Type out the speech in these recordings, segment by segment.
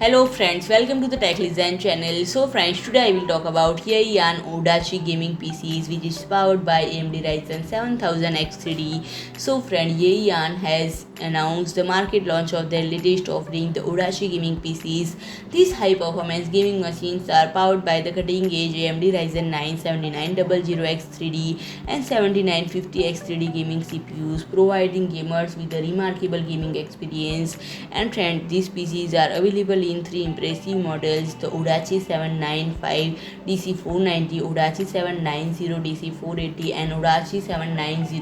Hello friends, welcome to the Tech Listen channel. So friends, today I will talk about YEYIAN ODACHI Gaming PCs, which is powered by AMD Ryzen 7000X3D. So friend, YEYIAN has announced the market launch of their latest offering, the ODACHI Gaming PCs. These high-performance gaming machines are powered by the cutting-edge AMD Ryzen 7000X3D and 7950X3D gaming CPUs, providing gamers with a remarkable gaming experience. And friend, these PCs are available in three impressive models: the ODACHI 795 DC490, ODACHI 790 DC480 and ODACHI 790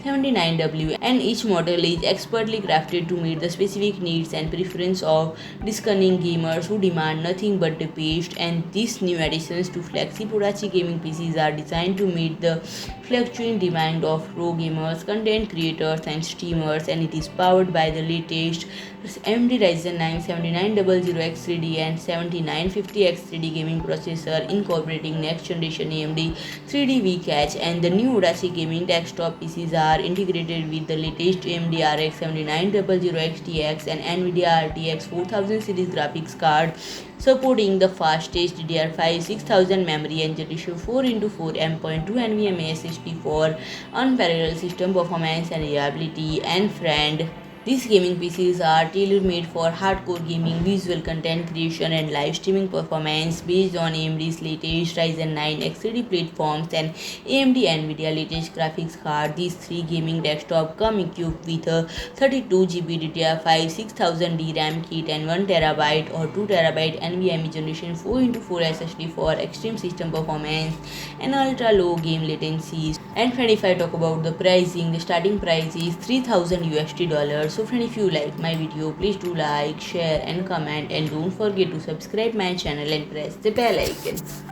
DC79W, and each model is expertly crafted to meet the specific needs and preferences of discerning gamers who demand nothing but the best. And these new additions to flagship ODACHI gaming PCs are designed to meet the fluctuating demand of pro gamers, content creators and streamers, and it is powered by the latest AMD Ryzen 7900X3D and 7950X3D gaming processor, incorporating next generation AMD 3D V-Cache. And the new ODACHI gaming desktop PCs are integrated with the latest AMD RX 7900XTX and NVIDIA RTX 4000 series graphics card, supporting the fastest DDR5-6000 memory and Generation 4x4 M.2 NVMe SSD for unparalleled system performance and reliability. And friend, these gaming PCs are tailor-made for hardcore gaming, visual content creation and live streaming performance based on AMD's latest Ryzen 9 X3D platforms and AMD NVIDIA latest graphics card. These three gaming desktops come equipped with a 32 GB DDR5-6000 DRAM kit and 1 TB or 2 TB NVMe Generation 4x4 SSD for extreme system performance and ultra-low game latencies. And friend, if I talk about the pricing, the starting price is $3,000. So friend, if you like my video, please do like, share and comment, and don't forget to subscribe my channel and press the bell icon.